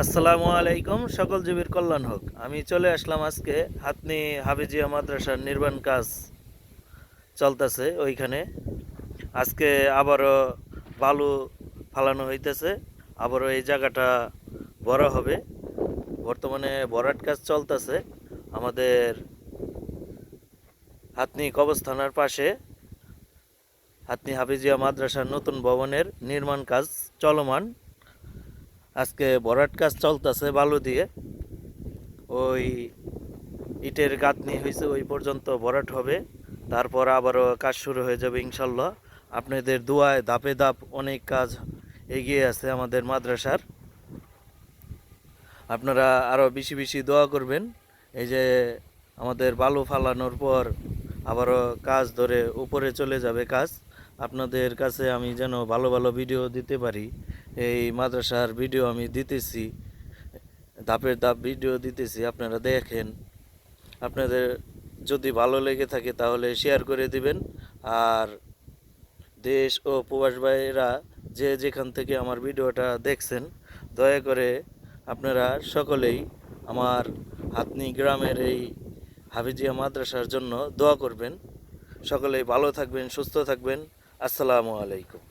আসসালামু আলাইকুম। সকল জীবের কল্যাণ হোক। আমি চলে আসলাম আজকে হাতনি হাফিজিয়া মাদ্রাসার নির্মাণ কাজ চলতেছে ওইখানে। আজকে আবারও বালু ফালানো হইতেছে, আবারও এই জায়গাটা ভরা হবে। বর্তমানে ভরাট কাজ চলতেছে আমাদের হাতনি কবরস্থানের পাশে। হাতনি হাফিজিয়া মাদ্রাসার নতুন ভবনের নির্মাণ কাজ চলমান। আজকে ভরাট কাজ চলতেছে বালু দিয়ে। ওই ইটের গাঁথনি হয়েছে ওই পর্যন্ত ভরাট হবে, তারপর আবারও কাজ শুরু হয়ে যাবে ইনশাল্লাহ। আপনাদের দোয়ায় ধাপে ধাপ অনেক কাজ এগিয়ে আছে আমাদের মাদ্রাসার। আপনারা আরও বেশি বেশি দোয়া করবেন। এই যে আমাদের বালু ফালানোর পর আবারও কাজ ধরে উপরে চলে যাবে কাজ। আপনাদের কাছে আমি যেন ভালো ভালো ভিডিও দিতে পারি, এই মাদ্রাসার ভিডিও আমি দিতেছি, ধাপের ধাপ ভিডিও দিতেছি, আপনারা দেখেন। আপনাদের যদি ভালো লেগে থাকে তাহলে শেয়ার করে দিবেন। আর দেশ ও প্রবাস ভাইয়েরা যে যেখান থেকে আমার ভিডিওটা দেখছেন, দয়া করে আপনারা সকলেই আমার হাতনি গ্রামের এই হাফিজিয়া মাদ্রাসার জন্য দোয়া করবেন। সকলেই ভালো থাকবেন, সুস্থ থাকবেন। আসসালামু আলাইকুম।